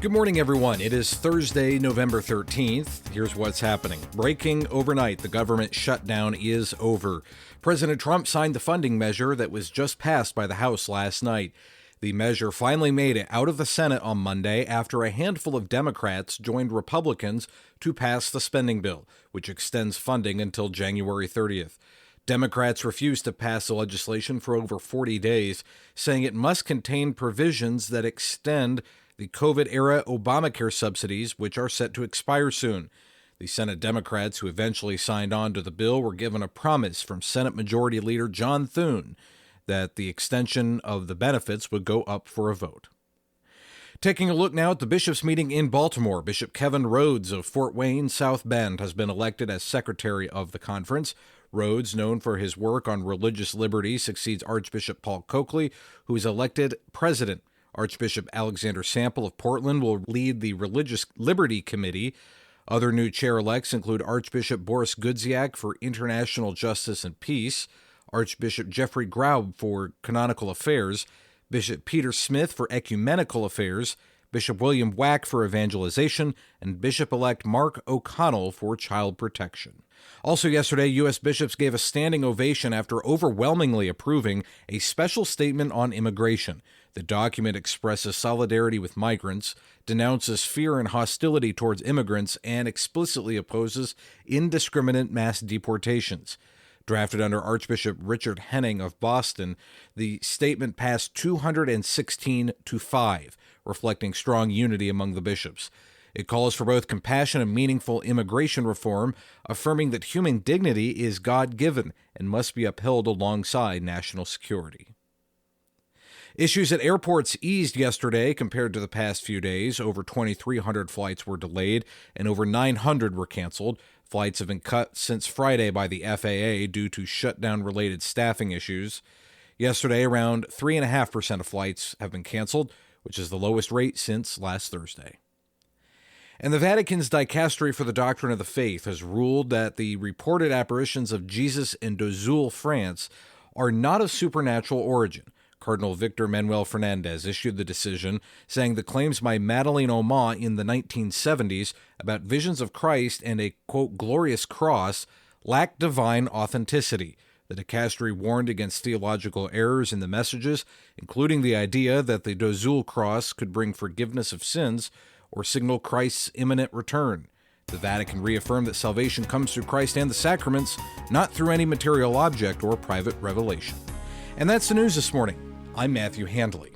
Good morning, everyone. It is Thursday, November 13th. Here's what's happening. Breaking overnight, the government shutdown is over. President Trump signed the funding measure that was just passed by the House last night. The measure finally made it out of the Senate on Monday after a handful of Democrats joined Republicans to pass the spending bill, which extends funding until January 30th. Democrats refused to pass the legislation for over 40 days, saying it must contain provisions that extend the COVID-era Obamacare subsidies, which are set to expire soon. The Senate Democrats who eventually signed on to the bill were given a promise from Senate Majority Leader John Thune that the extension of the benefits would go up for a vote. Taking a look now at the bishops' meeting in Baltimore, Bishop Kevin Rhodes of Fort Wayne, South Bend, has been elected as secretary of the conference. Rhodes, known for his work on religious liberty, succeeds Archbishop Paul Coakley, who is elected president. Archbishop Alexander Sample of Portland will lead the Religious Liberty Committee. Other new chair-elects include Archbishop Boris Gudziak for International Justice and Peace, Archbishop Jeffrey Graub for Canonical Affairs, Bishop Peter Smith for Ecumenical Affairs, Bishop William Wack for Evangelization, and Bishop-elect Mark O'Connell for Child Protection. Also yesterday, U.S. bishops gave a standing ovation after overwhelmingly approving a special statement on immigration. The document expresses solidarity with migrants, denounces fear and hostility towards immigrants, and explicitly opposes indiscriminate mass deportations. Drafted under Archbishop Richard Henning of Boston, the statement passed 216 to 5, reflecting strong unity among the bishops. It calls for both compassion and meaningful immigration reform, affirming that human dignity is God-given and must be upheld alongside national security. Issues at airports eased yesterday compared to the past few days. Over 2,300 flights were delayed and over 900 were canceled. Flights have been cut since Friday by the FAA due to shutdown-related staffing issues. Yesterday, around 3.5% of flights have been canceled, which is the lowest rate since last Thursday. And the Vatican's Dicastery for the Doctrine of the Faith has ruled that the reported apparitions of Jesus in Dozul, France, are not of supernatural origin. Cardinal Victor Manuel Fernandez issued the decision, saying the claims by Madeleine Aumont in the 1970s about visions of Christ and a, quote, glorious cross lacked divine authenticity. The dicastery warned against theological errors in the messages, including the idea that the Dozul cross could bring forgiveness of sins or signal Christ's imminent return. The Vatican reaffirmed that salvation comes through Christ and the sacraments, not through any material object or private revelation. And that's the news this morning. I'm Matthew Handley.